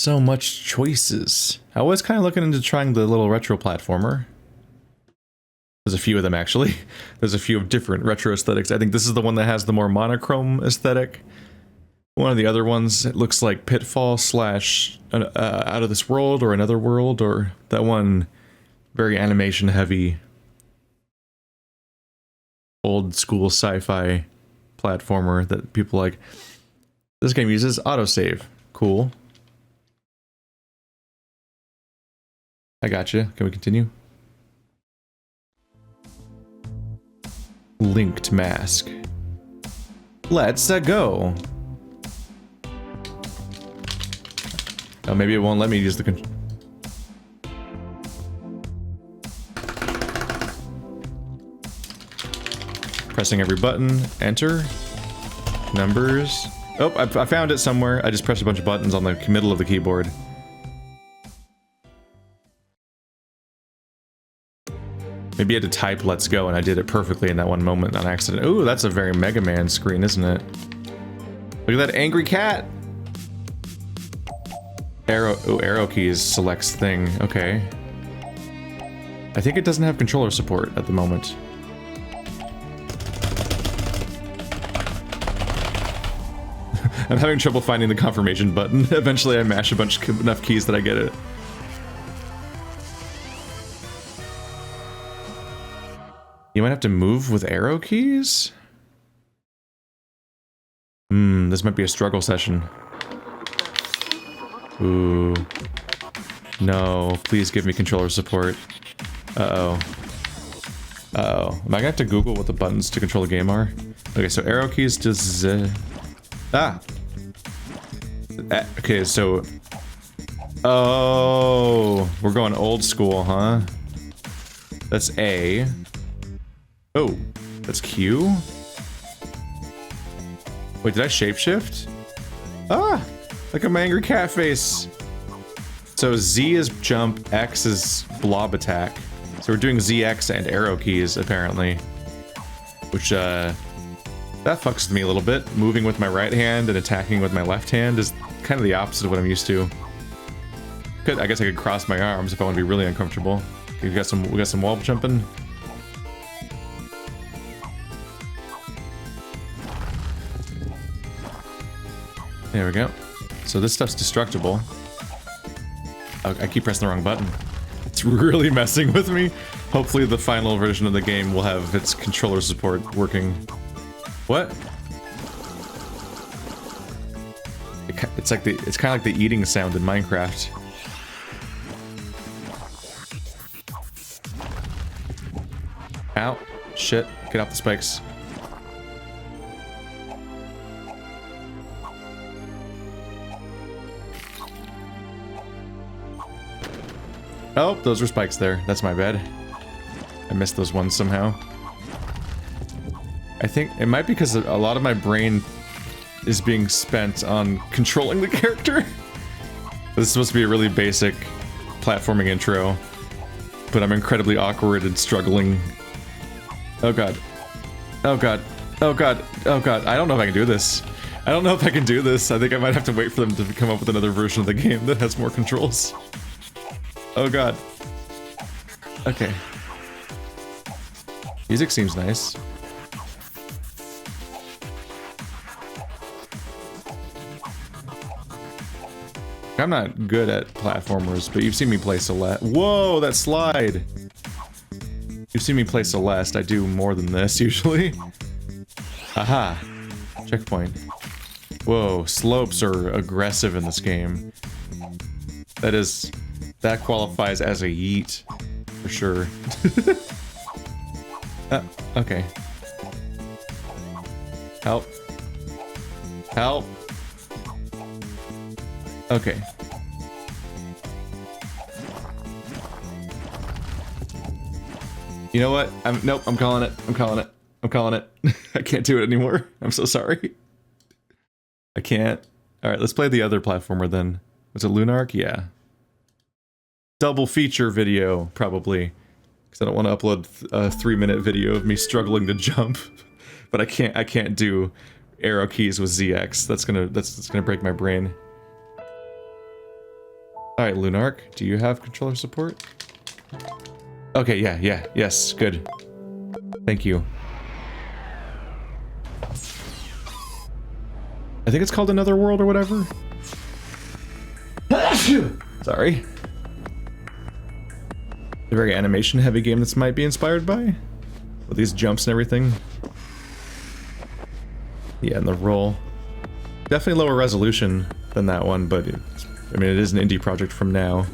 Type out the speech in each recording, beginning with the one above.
So much choices. I was kind of looking into trying the little retro platformer. There's a few of them, actually. There's a few of different retro aesthetics. I think this is the one that has the more monochrome aesthetic. One of the other ones, it looks like Pitfall slash Out of This World or Another World, or that one very animation heavy old school sci-fi platformer that people like. This game uses autosave. Cool. I gotcha. Can we continue? Linked mask. Let's go. Oh, maybe it won't let me use the control. Pressing every button. Enter. Numbers. Oh, I found it somewhere. I just pressed a bunch of buttons on the middle of the keyboard. Maybe I had to type "let's go" and I did it perfectly in that one moment on accident. Ooh, that's a very Mega Man screen, isn't it? Look at that angry cat! Arrow keys selects thing. Okay. I think it doesn't have controller support at the moment. I'm having trouble finding the confirmation button. Eventually I mash a bunch of enough keys that I get it. You might have to move with arrow keys? This might be a struggle session. Ooh. No, please give me controller support. Uh-oh. Uh-oh. Am I gonna have to Google what the buttons to control the game are? Okay, so arrow keys does... Ah! Okay, so... Oh! We're going old school, huh? That's A. Oh, that's Q? Wait, did I shapeshift? Ah! Like a angry cat face! So Z is jump, X is blob attack. So we're doing ZX and arrow keys, apparently. Which, that fucks with me a little bit. Moving with my right hand and attacking with my left hand is kind of the opposite of what I'm used to. I guess I could cross my arms if I want to be really uncomfortable. Okay, we got some wall jumping. There we go. So this stuff's destructible. Oh, I keep pressing the wrong button. It's really messing with me. Hopefully the final version of the game will have its controller support working. What? It's like it's kind of like the eating sound in Minecraft. Ow. Shit. Get off the spikes. Oh, those were spikes there. That's my bad. I missed those ones somehow. I think it might be because a lot of my brain is being spent on controlling the character. This is supposed to be a really basic platforming intro, but I'm incredibly awkward and struggling. Oh god. Oh god. Oh god. Oh god. I don't know if I can do this. I don't know if I can do this. I think I might have to wait for them to come up with another version of the game that has more controls. Oh god. Okay. Music seems nice. I'm not good at platformers, but you've seen me play Celeste. Whoa, that slide! You've seen me play Celeste. I do more than this, usually. Aha! Checkpoint. Whoa, slopes are aggressive in this game. That qualifies as a yeet, for sure. Okay. Help. Help. Okay. You know what? Nope, I'm calling it. I'm calling it. I'm calling it. I can't do it anymore. I'm so sorry. I can't. Alright, let's play the other platformer then. Was it Lunark? Yeah. Double feature video, probably. Because I don't want to upload a 3-minute video of me struggling to jump. But I can't do arrow keys with ZX. That's gonna break my brain. Alright, Lunark, do you have controller support? Okay, yes, good. Thank you. I think it's called Another World or whatever. Sorry. A very animation-heavy game this might be inspired by. With these jumps and everything. Yeah, and the roll. Definitely lower resolution than that one, but I mean, it is an indie project from now.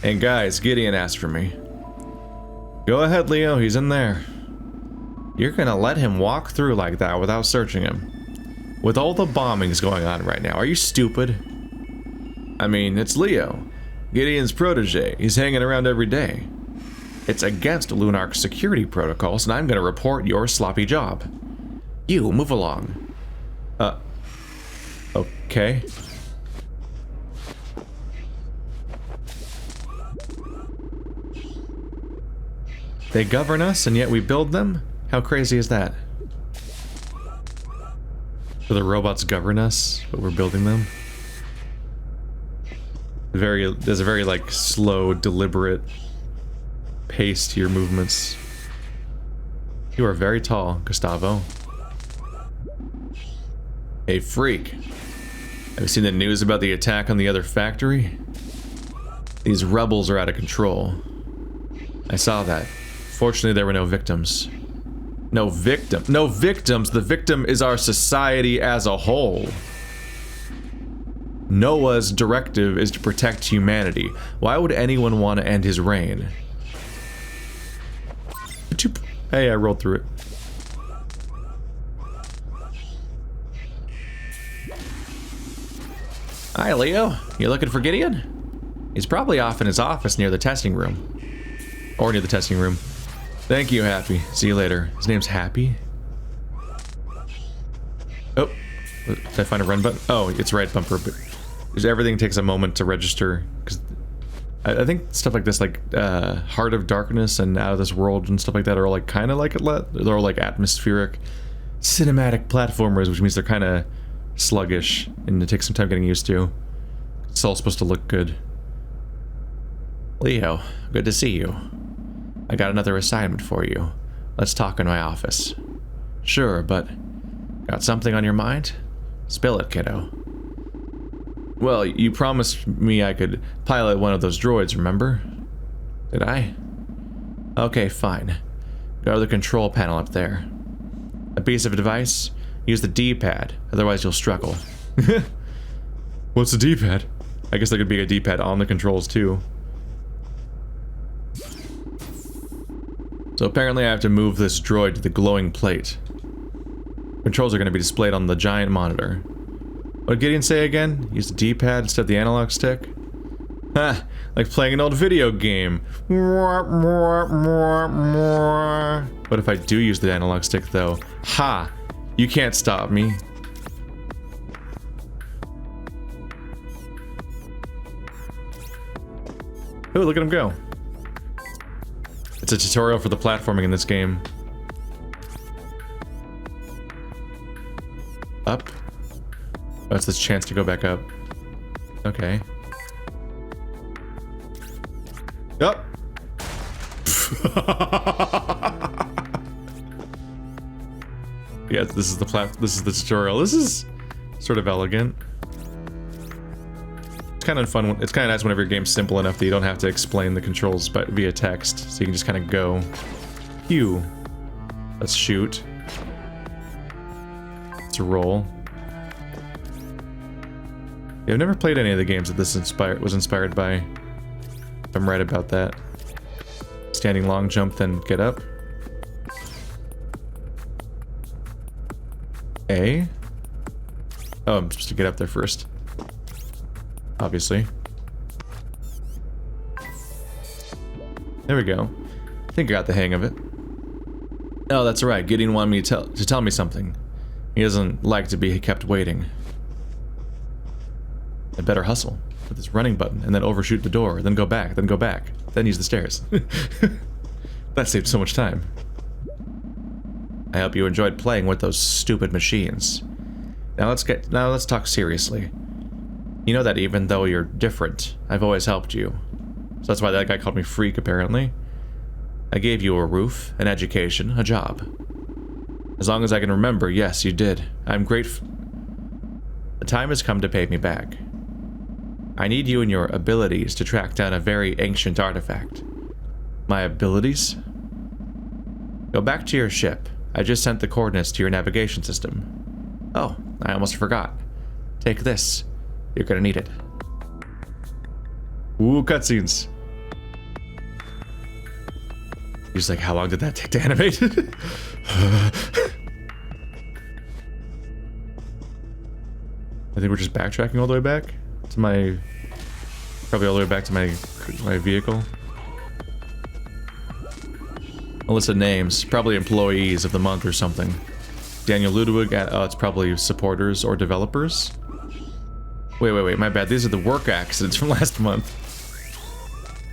And guys, Gideon asked for me. Go ahead, Leo, he's in there. You're gonna let him walk through like that without searching him? With all the bombings going on right now, are you stupid? I mean, it's Leo, Gideon's protege. He's hanging around every day. It's against Lunark's security protocols, and I'm gonna report your sloppy job. You, move along. Okay. They govern us, and yet we build them? How crazy is that? So the robots govern us, but we're building them? There's a very, like, slow, deliberate pace to your movements. You are very tall, Gustavo. Hey, freak. Have you seen the news about the attack on the other factory? These rebels are out of control. I saw that. Fortunately, there were no victims. No victims! The victim is our society as a whole. Noah's directive is to protect humanity. Why would anyone want to end his reign? Hey, I rolled through it. Hi, Leo. You looking for Gideon? He's probably off in his office near the testing room. Or near the testing room. Thank you, Happy. See you later. His name's Happy? Oh. Did I find a run button? Oh, it's right bumper. But everything takes a moment to register. Because I think stuff like this, like Heart of Darkness and Out of This World and stuff like that are all like kind of like they're all like atmospheric cinematic platformers, which means they're kind of sluggish and it takes some time getting used to. It's all supposed to look good. Leo, good to see you. I got another assignment for you. Let's talk in my office. Sure, but got something on your mind? Spill it, kiddo. Well, you promised me I could pilot one of those droids, remember? Did I? Okay, fine. Go to the control panel up there. A piece of advice? Use the D-pad, otherwise you'll struggle. What's the D-pad? I guess there could be a D-pad on the controls too. So apparently I have to move this droid to the glowing plate. Controls are going to be displayed on the giant monitor. What did Gideon say again? Use the D-pad instead of the analog stick? Ha! Like playing an old video game. What if I do use the analog stick though? Ha! You can't stop me. Oh, look at him go. It's a tutorial for the platforming in this game. Up. Oh, it's this chance to go back up. Okay. Up. Yeah, this is the tutorial. This is sort of elegant. It's kind of fun. It's kind of nice whenever your game's simple enough that you don't have to explain the controls but via text, so you can just kind of go. Pew. Let's shoot. Let's roll. Yeah, I've never played any of the games that this was inspired by. If I'm right about that. Standing long jump, then get up. A. Oh, I'm supposed to get up there first. Obviously. There we go. I think I got the hang of it. Oh, that's right. Gideon wanted me to tell me something. He doesn't like to be kept waiting. I better hustle with this running button and then overshoot the door, then go back, then use the stairs. That saved so much time. I hope you enjoyed playing with those stupid machines. Now let's talk seriously. You know that even though you're different, I've always helped you. So that's why that guy called me freak, apparently. I gave you a roof, an education, a job. As long as I can remember, yes, you did. I'm grateful. The time has come to pay me back. I need you and your abilities to track down a very ancient artifact. My abilities? Go back to your ship. I just sent the coordinates to your navigation system. Oh, I almost forgot. Take this. You're gonna need it. Ooh, cutscenes. He's like, how long did that take to animate? I think we're just backtracking all the way back to my... Probably all the way back to my vehicle. A list of names, probably employees of the month or something. Daniel Ludwig, it's probably supporters or developers. Wait, my bad. These are the work accidents from last month.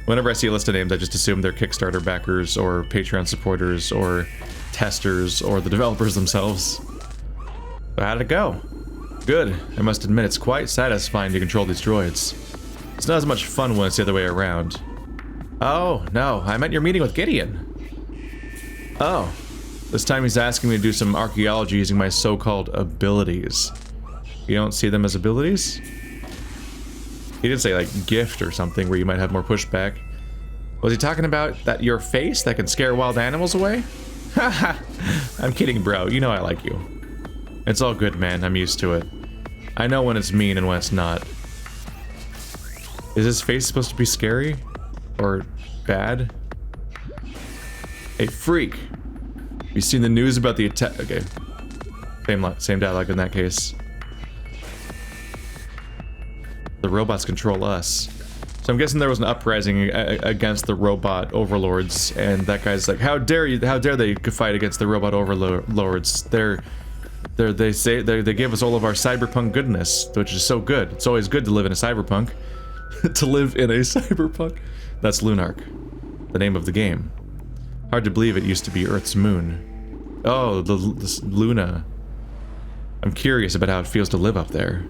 Whenever I see a list of names, I just assume they're Kickstarter backers or Patreon supporters or testers or the developers themselves. So how'd it go? Good. I must admit it's quite satisfying to control these droids. It's not as much fun when it's the other way around. Oh, no. I meant your meeting with Gideon. Oh. This time he's asking me to do some archaeology using my so-called abilities. You don't see them as abilities? He didn't say, like, gift or something where you might have more pushback. Was he talking about that your face that can scare wild animals away? Haha! I'm kidding, bro. You know I like you. It's all good, man. I'm used to it. I know when it's mean and when it's not. Is his face supposed to be scary? Or bad? Hey, freak! You seen the news about the attack? Okay. Same dialogue in that case. The robots control us. So I'm guessing there was an uprising against the robot overlords, and that guy's like, how dare you, how dare they fight against the robot overlords? They gave us all of our cyberpunk goodness, which is so good. It's always good to live in a cyberpunk. To live in a cyberpunk. That's Lunark, the name of the game. Hard to believe it used to be Earth's moon. Oh, this Luna. I'm curious about how it feels to live up there.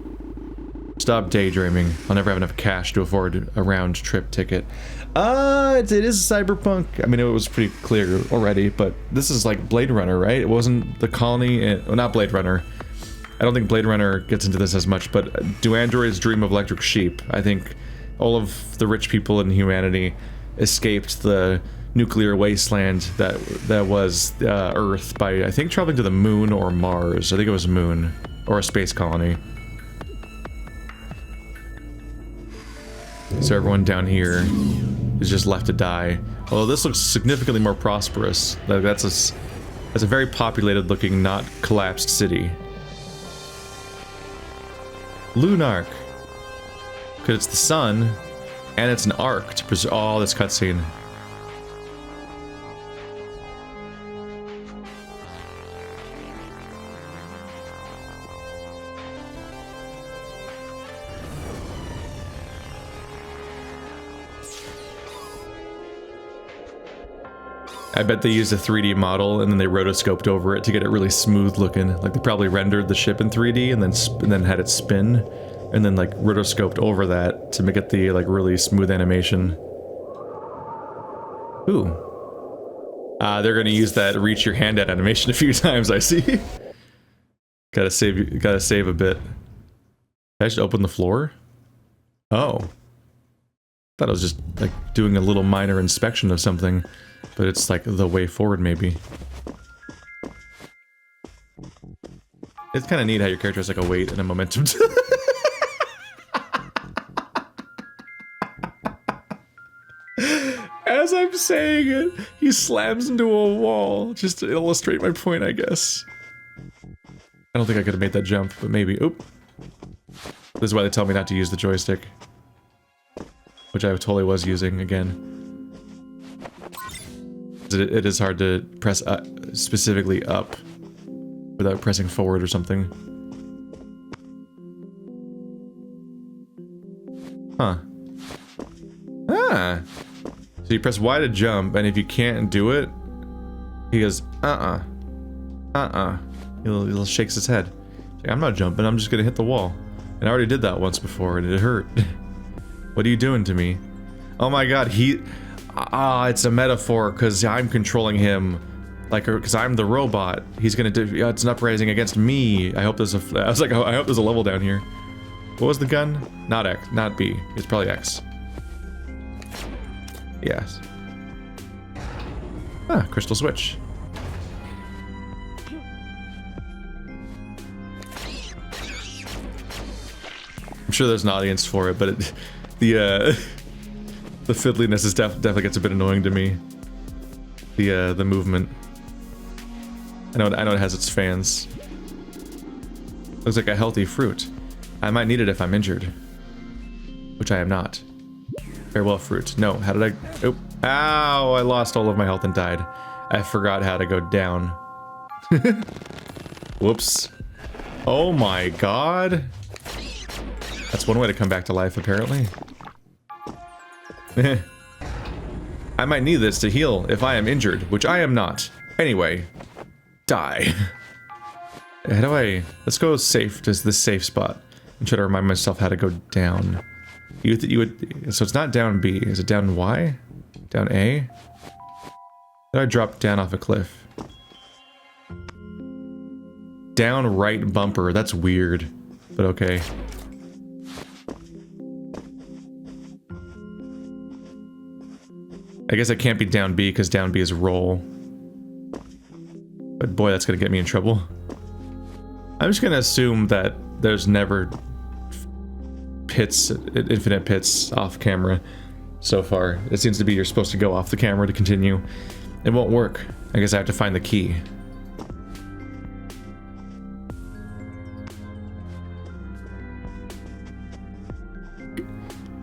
Stop daydreaming. I'll never have enough cash to afford a round-trip ticket. It is cyberpunk. I mean, it was pretty clear already, but this is like Blade Runner, right? It wasn't the colony... well, not Blade Runner. I don't think Blade Runner gets into this as much, but do androids dream of electric sheep? I think all of the rich people in humanity escaped the nuclear wasteland that was Earth by, I think, traveling to the moon or Mars. I think it was moon. Or a space colony. So everyone down here is just left to die. Although this looks significantly more prosperous. Like that's a very populated looking, not collapsed city. Lunark. Because it's the sun, and it's an arc to preserve all this cutscene. I bet they used a 3D model and then they rotoscoped over it to get it really smooth looking. Like they probably rendered the ship in 3D and then had it spin, and then like rotoscoped over that to make it the like really smooth animation. Ooh. They're gonna use that reach your hand at animation a few times, I see. Gotta save a bit. Did I just open the floor? Oh. Thought I was just like doing a little minor inspection of something. But it's like the way forward, maybe. It's kind of neat how your character has like a weight and a momentum. As I'm saying it, he slams into a wall. Just to illustrate my point, I guess. I don't think I could have made that jump, but maybe. Oop. This is why they tell me not to use the joystick. Which I totally was using again. It is hard to press specifically up without pressing forward or something. Huh. Ah! So you press Y to jump, and if you can't do it, he goes, He'll shakes his head. Like, I'm not jumping, I'm just gonna hit the wall. And I already did that once before and it hurt. What are you doing to me? Oh my god, it's a metaphor because I'm controlling him. Like, because I'm the robot. He's gonna do, yeah, it's an uprising against me. I hope there's I was like, oh, I hope there's a level down here. What was the gun? Not X, not B. It's probably X. Yes. Ah, crystal switch. I'm sure there's an audience for it, but the fiddliness is definitely gets a bit annoying to me. The movement. I know it has its fans. Looks like a healthy fruit. I might need it if I'm injured, which I am not. Farewell fruit. No, how did I? Oh, ow! I lost all of my health and died. I forgot how to go down. Whoops. Oh my god. That's one way to come back to life, apparently. I might need this to heal if I am injured, which I am not. Anyway, die. How do I... Let's go safe to this safe spot and try to remind myself how to go down. You would... So it's not down B. Is it down Y? Down A? Did I drop down off a cliff? Down right bumper. That's weird, but okay. I guess it can't be down B because down B is roll. But boy, that's gonna get me in trouble. I'm just gonna assume that there's never pits, infinite pits off camera so far. It seems to be you're supposed to go off the camera to continue. It won't work. I guess I have to find the key.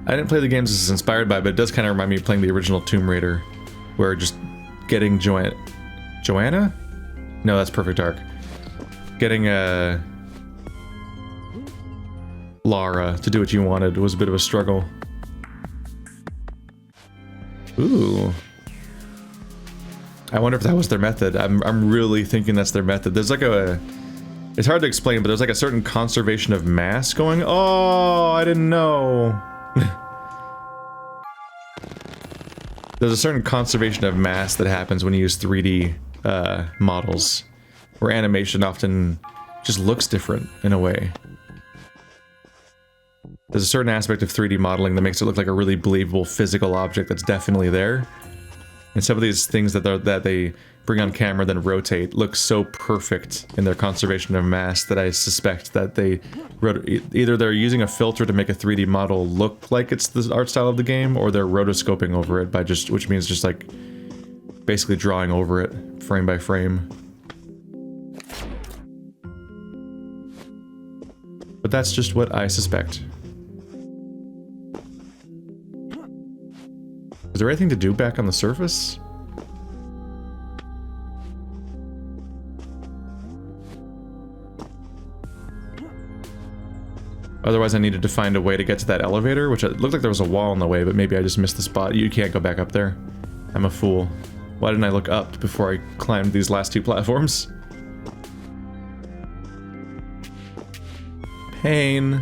I didn't play the games this is inspired by, but it does kind of remind me of playing the original Tomb Raider, where just getting Joanna? No, that's Perfect Dark. Getting Lara to do what you wanted was a bit of a struggle. Ooh. I wonder if that was their method. I'm really thinking that's their method. There's like a... It's hard to explain, but there's like a certain conservation of mass going... Oh, I didn't know. There's a certain conservation of mass that happens when you use 3D models, where animation often just looks different in a way. There's a certain aspect of 3D modeling that makes it look like a really believable physical object that's definitely there. And some of these things that they bring on camera then rotate look so perfect in their conservation of mass that I suspect that they either they're using a filter to make a 3D model look like it's the art style of the game, or they're rotoscoping over it by which means just like basically drawing over it frame by frame. But that's just what I suspect. Is there anything to do back on the surface? Otherwise I needed to find a way to get to that elevator, which it looked like there was a wall in the way, but maybe I just missed the spot. You can't go back up there. I'm a fool. Why didn't I look up before I climbed these last two platforms? Pain.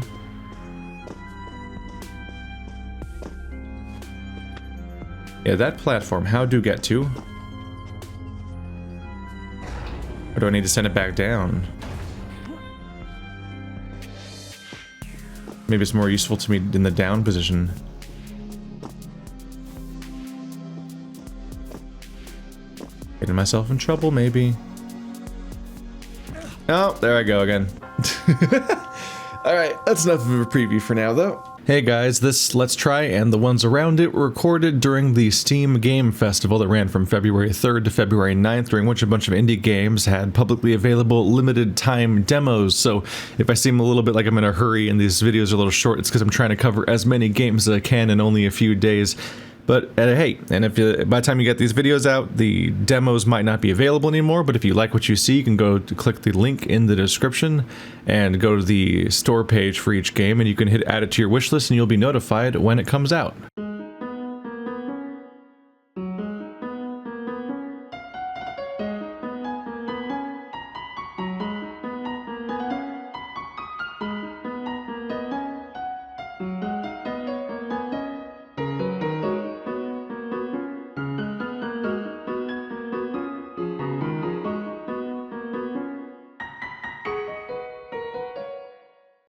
Yeah, that platform, how do get to? Or do I need to send it back down? Maybe it's more useful to me in the down position. Getting myself in trouble, maybe. Oh, there I go again. Alright, that's enough of a preview for now, though. Hey guys, this Let's Try and the ones around it were recorded during the Steam Game Festival that ran from February 3rd to February 9th, during which a bunch of indie games had publicly available limited time demos. So if I seem a little bit like I'm in a hurry and these videos are a little short, it's because I'm trying to cover as many games as I can in only a few days. But hey, and if by the time you get these videos out, the demos might not be available anymore, but if you like what you see, you can go to click the link in the description and go to the store page for each game, and you can add it to your wish list and you'll be notified when it comes out.